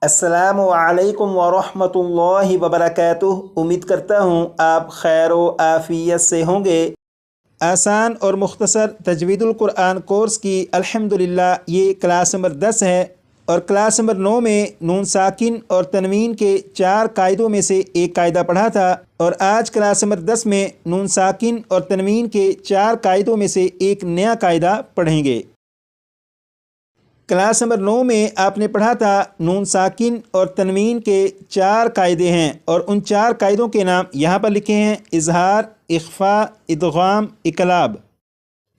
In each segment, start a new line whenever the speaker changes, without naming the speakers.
अस्सलामु अलैकुम वरहमतुल्लाहि वबरकातुह। उम्मीद करता हूँ आप खैर व आफियत से होंगे। आसान और मुख्तसर तजवीदुल कुरान कोर्स की अल्हम्दुलिल्लाह ये क्लास नंबर 10 है और क्लास नंबर 9 में नून साकिन और तनवीन के 4 कायदों में से एक कायदा पढ़ा था और आज क्लास नंबर 10 में नून साकिन और तनवीन के 4 कायदों में से एक नया कायदा पढ़ेंगे। क्लास नंबर 9 में आपने पढ़ा था नून साकिन और तनवीन के 4 कायदे हैं और उन 4 कायदों के नाम यहाँ पर लिखे हैं: इजहार, इख्फा, इदगाम, इकलाब।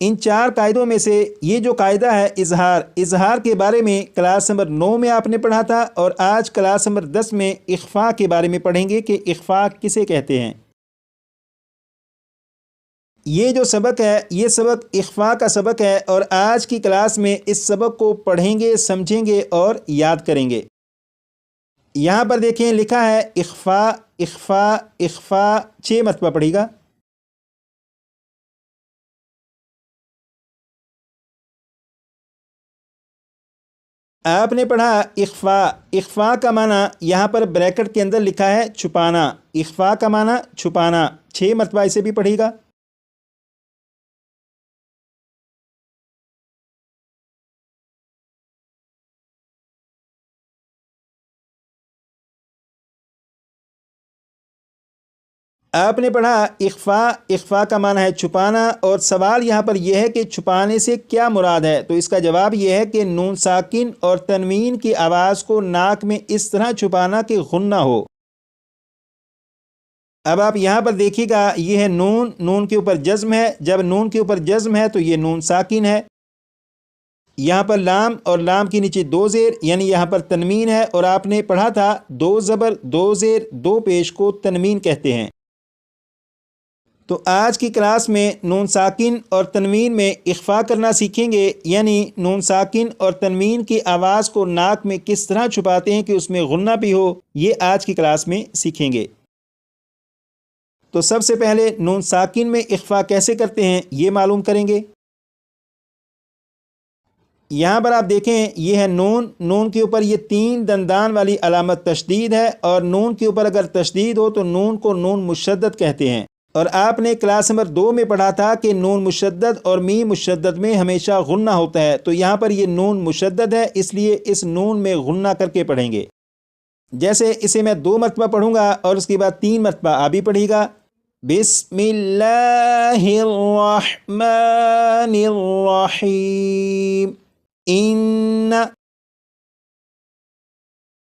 इन 4 कायदों में से ये जो कायदा है इजहार के बारे में क्लास नंबर 9 में आपने पढ़ा था और आज क्लास नंबर 10 में इख्फा के बारे में पढ़ेंगे कि इख्फा किसे कहते हैं। ये जो सबक है ये सबक इख्फा का सबक है और आज की क्लास में इस सबक को पढ़ेंगे, समझेंगे और याद करेंगे। यहाँ पर देखें लिखा है इख्फा इख्फा इख्फा, 6 मरतबा पढ़ेगा। आपने पढ़ा इख्फा। इख्फा का माना यहाँ पर ब्रैकेट के अंदर लिखा है छुपाना। इख्फा का माना छुपाना, 6 मरतबा इसे भी पढ़ेगा। आपने पढ़ा इख्फा। इख्फा का माना है छुपाना और सवाल यहाँ पर यह है कि छुपाने से क्या मुराद है। तो इसका जवाब यह है कि नून साकिन और तनवीन की आवाज़ को नाक में इस तरह छुपाना कि गुन्ना हो। अब आप यहाँ पर देखिएगा, ये है नून, नून के ऊपर जज्म है। जब नून के ऊपर जज्म है तो ये नून साकिन है। यहाँ पर लाम और लाम के नीचे 2 ज़ेर यानी यहाँ पर तनवीन है और आपने पढ़ा था 2 ज़बर 2 ज़ेर 2 पेश को तनवीन कहते हैं। तो आज की क्लास में नून साकिन और तनवीन में इख्फा करना सीखेंगे, यानी नून साकिन और तनवीन की आवाज़ को नाक में किस तरह छुपाते हैं कि उसमें गुन्ना भी हो, ये आज की क्लास में सीखेंगे। तो सबसे पहले नून साकिन में इख्फा कैसे करते हैं ये मालूम करेंगे। यहाँ पर आप देखें ये है नून, नून के ऊपर ये 3 दंदान वाली अलामत तशदीद है और नून के ऊपर अगर तशदीद हो तो नून को नून मुशद्दद कहते हैं। और आपने क्लास नंबर 2 में पढ़ा था कि नून मुशद्दद और मीम मुशद्दद में हमेशा गुन्ना होता है। तो यहाँ पर ये नून मुशद्दद है, इसलिए इस नून में गुन्ना करके पढ़ेंगे। जैसे इसे मैं 2 मरतबा पढ़ूंगा और उसके बाद 3 मरतबा आप भी पढ़िएगा। बिस्मिल्लाहिर्रहमानिर्रहीम। इन्ना